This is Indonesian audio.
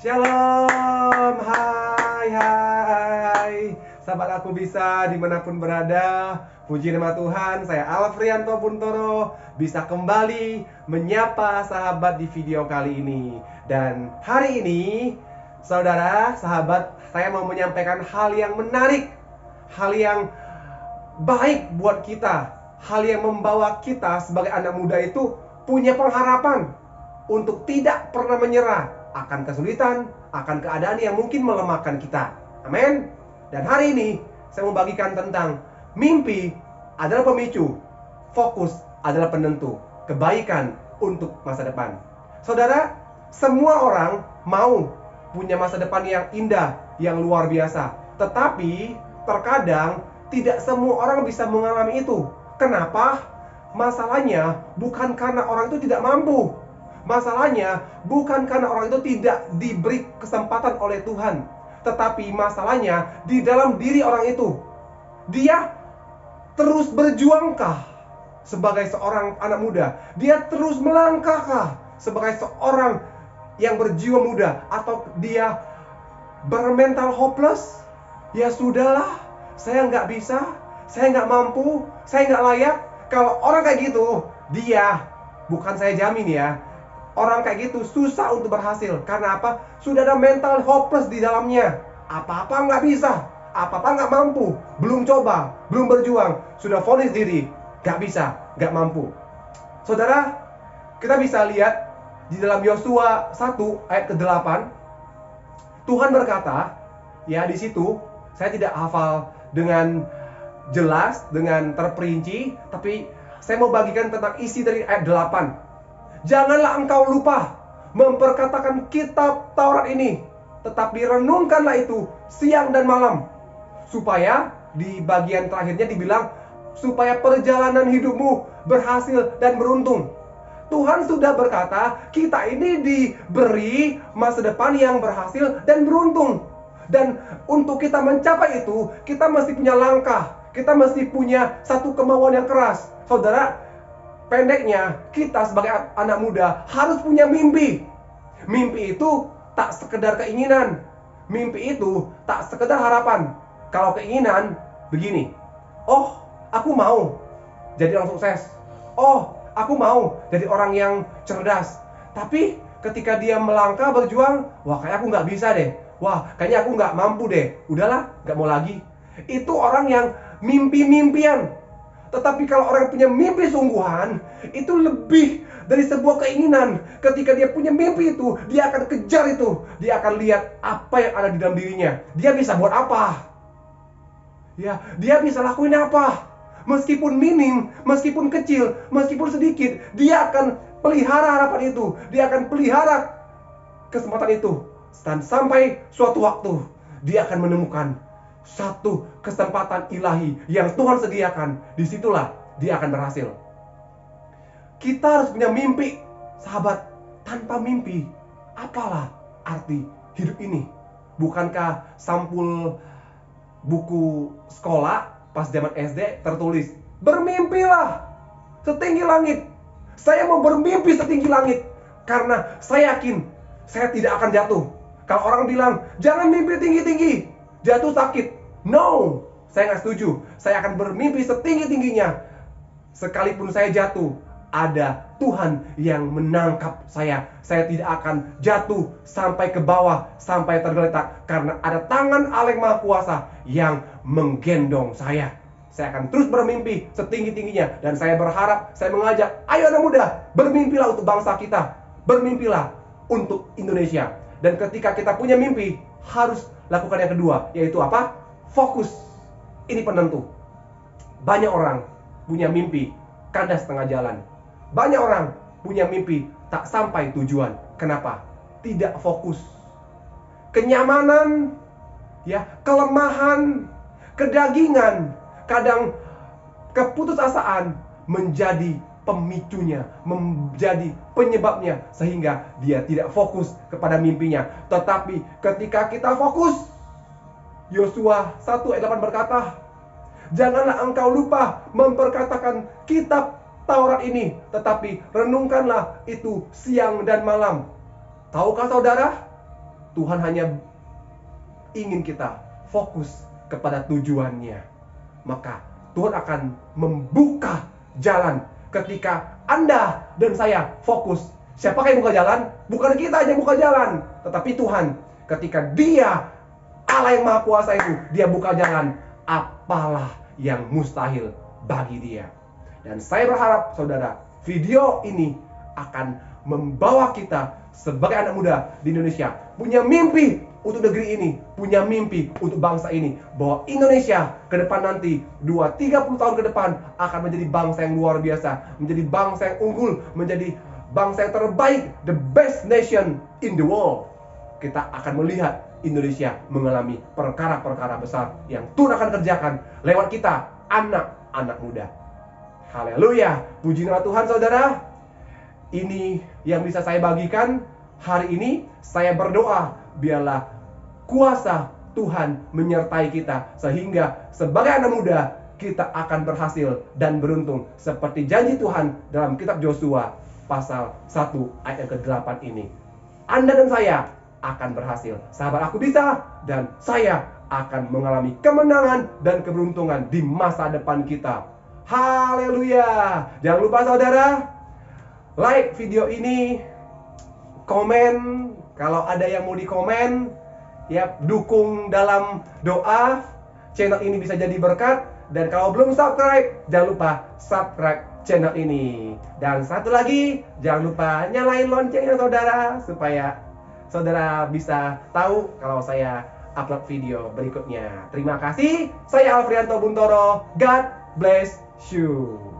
Shalom, hai. Sahabat Aku Bisa dimanapun berada, puji nama Tuhan, saya Alfrianto Buntoro bisa kembali menyapa sahabat di video kali ini. Dan hari ini, saudara, sahabat, saya mau menyampaikan hal yang menarik, hal yang baik buat kita, hal yang membawa kita sebagai anak muda itu punya pengharapan untuk tidak pernah menyerah akan kesulitan, akan keadaan yang mungkin melemahkan kita. Amin. Dan hari ini saya mau bagikan tentang mimpi adalah pemicu, fokus adalah penentu kebaikan untuk masa depan. Saudara, semua orang mau punya masa depan yang indah, yang luar biasa. Tetapi terkadang tidak semua orang bisa mengalami itu. Kenapa? Masalahnya bukan karena orang itu tidak mampu. Masalahnya bukan karena orang itu tidak diberi kesempatan oleh Tuhan, tetapi masalahnya di dalam diri orang itu. Dia terus berjuangkah sebagai seorang anak muda? Dia terus melangkahkah sebagai seorang yang berjiwa muda? Atau dia bermental hopeless? Ya sudahlah, saya nggak bisa, saya nggak mampu, saya nggak layak. Kalau orang kayak gitu, dia, bukan saya jamin ya, orang kayak gitu susah untuk berhasil. Karena apa? Sudah ada mental hopeless di dalamnya. Apa-apa nggak bisa, apa-apa nggak mampu, belum coba, belum berjuang, sudah vonis diri, nggak bisa, nggak mampu. Saudara, kita bisa lihat di dalam Yosua 1 ayat ke-8, Tuhan berkata, ya di situ saya tidak hafal dengan jelas, dengan terperinci, tapi saya mau bagikan tentang isi dari ayat 8. Janganlah engkau lupa memperkatakan kitab Taurat ini, tetapi renungkanlah itu siang dan malam, supaya di bagian terakhirnya dibilang, supaya perjalanan hidupmu berhasil dan beruntung. Tuhan sudah berkata, kita ini diberi masa depan yang berhasil dan beruntung. Dan untuk kita mencapai itu, kita mesti punya langkah, kita mesti punya satu kemauan yang keras. Saudara, pendeknya, kita sebagai anak muda harus punya mimpi. Mimpi itu tak sekedar keinginan. Mimpi itu tak sekedar harapan. Kalau keinginan, begini. Oh, aku mau jadi orang sukses. Oh, aku mau jadi orang yang cerdas. Tapi ketika dia melangkah berjuang, wah kayak aku nggak bisa deh. Wah, kayaknya aku nggak mampu deh. Udahlah, nggak mau lagi. Itu orang yang mimpi-mimpian. Tetapi kalau orang punya mimpi sungguhan, itu lebih dari sebuah keinginan. Ketika dia punya mimpi itu, dia akan kejar itu. Dia akan lihat apa yang ada di dalam dirinya. Dia bisa buat apa? Ya, dia bisa lakuin apa? Meskipun minim, meskipun kecil, meskipun sedikit, dia akan pelihara harapan itu. Dia akan pelihara kesempatan itu. Dan sampai suatu waktu, dia akan menemukan satu kesempatan ilahi yang Tuhan sediakan. Disitulah dia akan berhasil. Kita harus punya mimpi, sahabat. Tanpa mimpi, apalah arti hidup ini? Bukankah sampul buku sekolah pas zaman SD tertulis, bermimpilah setinggi langit. Saya mau bermimpi setinggi langit, karena saya yakin saya tidak akan jatuh. Kalau orang bilang, jangan mimpi tinggi-tinggi, jatuh sakit. No, saya nggak setuju. Saya akan bermimpi setinggi-tingginya. Sekalipun saya jatuh, ada Tuhan yang menangkap saya. Saya tidak akan jatuh sampai ke bawah, sampai tergeletak. Karena ada tangan Allah yang Maha Kuasa yang menggendong saya. Saya akan terus bermimpi setinggi-tingginya. Dan saya berharap, saya mengajak, ayo anak muda, bermimpilah untuk bangsa kita. Bermimpilah untuk Indonesia. Dan ketika kita punya mimpi, harus lakukan yang kedua, yaitu apa? Fokus. Ini penentu. Banyak orang punya mimpi kandas setengah jalan. Banyak orang punya mimpi tak sampai tujuan. Kenapa? Tidak fokus. Kenyamanan, ya, kelemahan, kedagingan, kadang keputusasaan menjadi pemicunya, menjadi penyebabnya, sehingga dia tidak fokus kepada mimpinya. Tetapi ketika kita fokus, Yosua 1 ayat 8 berkata, janganlah engkau lupa memperkatakan kitab Taurat ini, tetapi renungkanlah itu siang dan malam. Tahukah saudara, Tuhan hanya ingin kita fokus kepada tujuannya. Maka Tuhan akan membuka jalan ketika Anda dan saya fokus. Siapakah yang buka jalan? Bukan kita aja yang buka jalan, tetapi Tuhan. Ketika Dia, Allah yang Maha Kuasa itu, Dia buka jalan, apalah yang mustahil bagi Dia. Dan saya berharap saudara, video ini akan membawa kita sebagai anak muda di Indonesia punya mimpi untuk negeri ini, punya mimpi untuk bangsa ini, bahwa Indonesia ke depan nanti 2-30 tahun ke depan akan menjadi bangsa yang luar biasa, menjadi bangsa yang unggul, menjadi bangsa yang terbaik, the best nation in the world. Kita akan melihat Indonesia mengalami perkara-perkara besar yang Tuhan akan kerjakan lewat kita, anak-anak muda. Haleluya, puji nama Tuhan saudara. Ini yang bisa saya bagikan hari ini. Saya berdoa biarlah kuasa Tuhan menyertai kita, sehingga sebagai anak muda kita akan berhasil dan beruntung seperti janji Tuhan dalam kitab Yosua pasal 1 ayat yang ke-8 ini. Anda dan saya akan berhasil. Sahabat Aku Bisa dan saya akan mengalami kemenangan dan keberuntungan di masa depan kita. Haleluya. Jangan lupa saudara, like video ini, komen kalau ada yang mau dikomen, ya, dukung dalam doa channel ini bisa jadi berkat. Dan kalau belum subscribe, jangan lupa subscribe channel ini. Dan satu lagi, jangan lupa nyalain loncengnya saudara, supaya saudara bisa tahu kalau saya upload video berikutnya. Terima kasih. Saya Alfrianto Buntoro. God bless you.